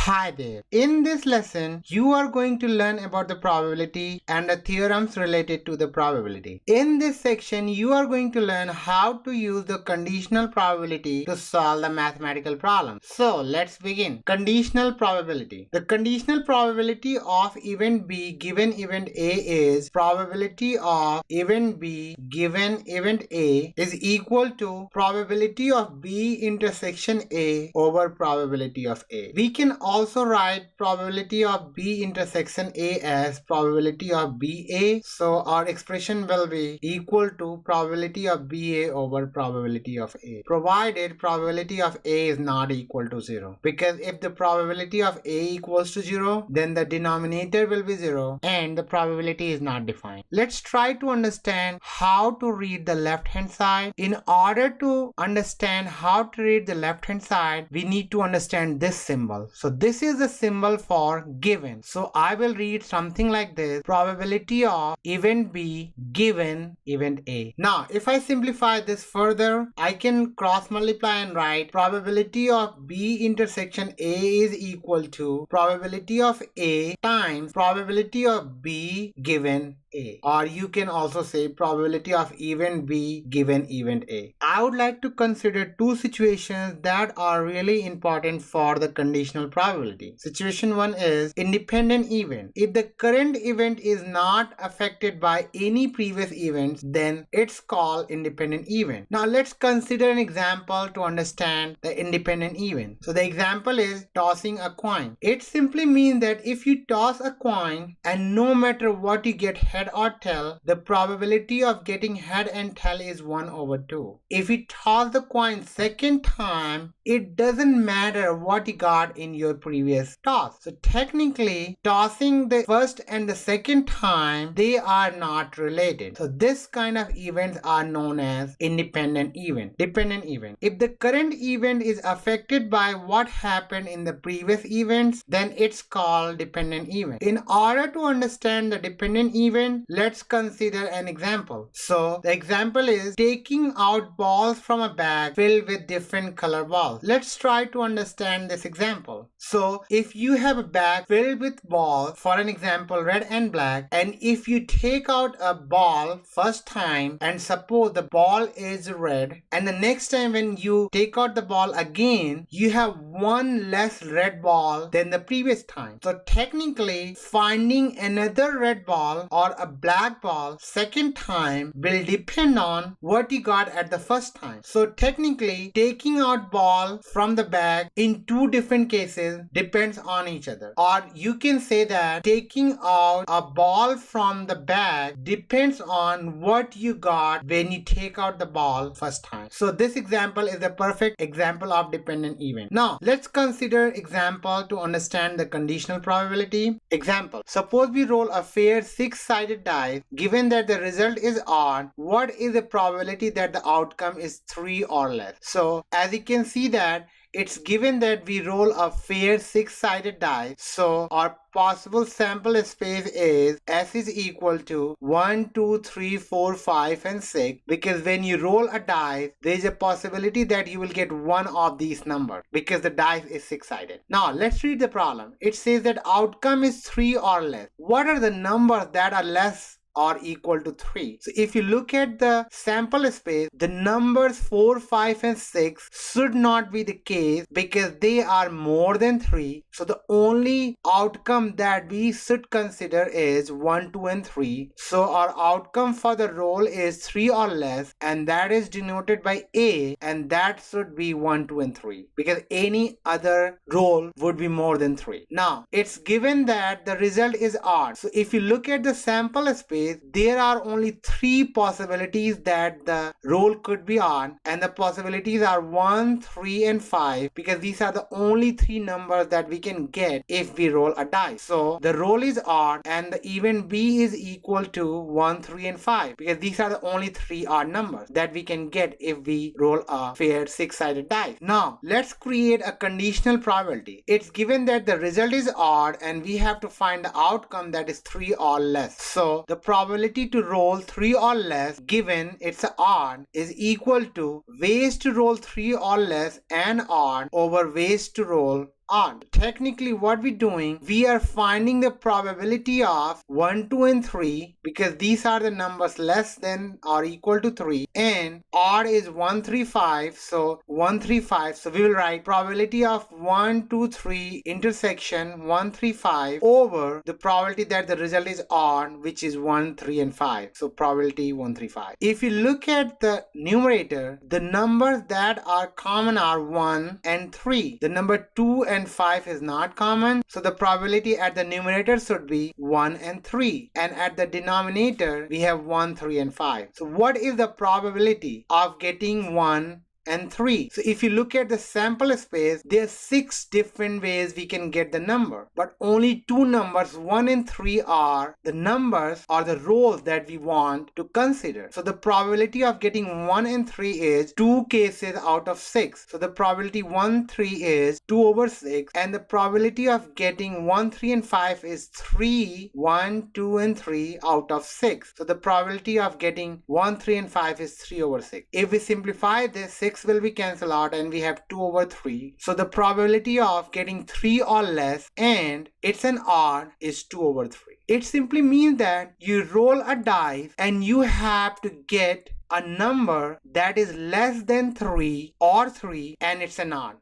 Hi there. In this lesson, you are going to learn about the probability and the theorems related to the probability. In this section, you are going to learn how to use the conditional probability to solve the mathematical problem. So let's begin. Conditional probability. The conditional probability of event B given event A is probability of event B given event A is equal to probability of B intersection A over probability of A. We can also write probability of B intersection A as probability of BA. So our expression will be equal to probability of BA over probability of A, provided probability of A is not equal to 0. Because if the probability of A equals to 0, then the denominator will be 0 and the probability is not defined. Let's try to understand how to read the left hand side. In order to understand how to read the left hand side, we need to understand this symbol. So this is the symbol for given. So I will read something like this: probability of event B given event A. Now if I simplify this further, I can cross multiply and write probability of B intersection A is equal to probability of A times probability of B given A, or you can also say probability of event B given event A. I would like to consider two situations that are really important for the conditional probability. Situation 1 is independent event. If the current event is not affected by any previous events, then it's called independent event. Now let's consider an example to understand the independent event. So the example is tossing a coin. It simply means that if you toss a coin and no matter what you get head or tail, the probability of getting head and tail is 1 over 2. If you toss the coin second time, it doesn't matter what you got in your previous toss. So technically, tossing the first and the second time, they are not related. So this kind of events are known as independent event, dependent event. If the current event is affected by what happened in the previous events, then it's called dependent event. In order to understand the dependent event, let's consider an example. So the example is taking out balls from a bag filled with different color balls. Let's try to understand this example. So if you have a bag filled with balls, for an example red and black, and if you take out a ball first time and suppose the ball is red, and the next time when you take out the ball again, you have one less red ball than the previous time. So technically, finding another red ball or a black ball second time will depend on what you got at the first time. So technically, taking out ball from the bag in two different cases depends on each other. Or you can say that taking out a ball from the bag depends on what you got when you take out the ball first time. So this example is a perfect example of dependent event. Now let's consider example to understand the conditional probability. Example: suppose we roll a fair 6-sided die. Given that the result is odd, what is the probability that the outcome is 3 or less? So as you can see that it's given that we roll a fair 6-sided die. So our possible sample space is S is equal to 1, 2, 3, 4, 5 and 6, because when you roll a die, there is a possibility that you will get one of these numbers because the dice is 6-sided. Now let's read the problem. It says that outcome is 3 or less. What are the numbers that are less or equal to 3? So if you look at the sample space, the numbers 4, 5 and 6 should not be the case because they are more than 3. So the only outcome that we should consider is 1, 2 and 3. So our outcome for the roll is 3 or less, and that is denoted by A, and that should be 1, 2 and 3 because any other roll would be more than 3. Now it's given that the result is odd. So if you look at the sample space, there are only 3 possibilities that the roll could be on, and the possibilities are 1, 3 and 5 because these are the only 3 numbers that we can get if we roll a die. So the roll is odd and the event B is equal to 1, 3 and 5 because these are the only 3 odd numbers that we can get if we roll a fair 6-sided die. Now let's create a conditional probability. It's given that the result is odd and we have to find the outcome that is 3 or less. So the probability to roll 3 or less given it's odd is equal to ways to roll 3 or less and odd over ways to roll odd. Technically what we're doing, we are finding the probability of 1, 2 and 3 because these are the numbers less than or equal to 3, and odd is 1, 3, 5, so 1, 3, 5. So we will write probability of 1, 2, 3 intersection 1, 3, 5 over the probability that the result is odd, which is 1, 3 and 5. So probability 1, 3, 5. If you look at the numerator, the numbers that are common are 1 and 3. The number 2 and 5 is not common, so the probability at the numerator should be 1 and 3, and at the denominator we have 1, 3 and 5. So what is the probability of getting 1 and 3? So if you look at the sample space, there are 6 different ways we can get the number, but only 2 numbers 1 and 3 are the numbers or the rows that we want to consider. So the probability of getting 1 and 3 is 2 cases out of 6. So the probability 1, 3 is 2 over 6, and the probability of getting 1, 3 and 5 is 3, 1, 2 and 3 out of 6. So the probability of getting 1, 3 and 5 is 3 over 6. If we simplify this, 6 will be cancelled out and we have 2 over 3. So the probability of getting 3 or less, and it's an odd, is 2 over 3. It simply means that you roll a dice and you have to get a number that is less than 3 or 3, and it's an odd.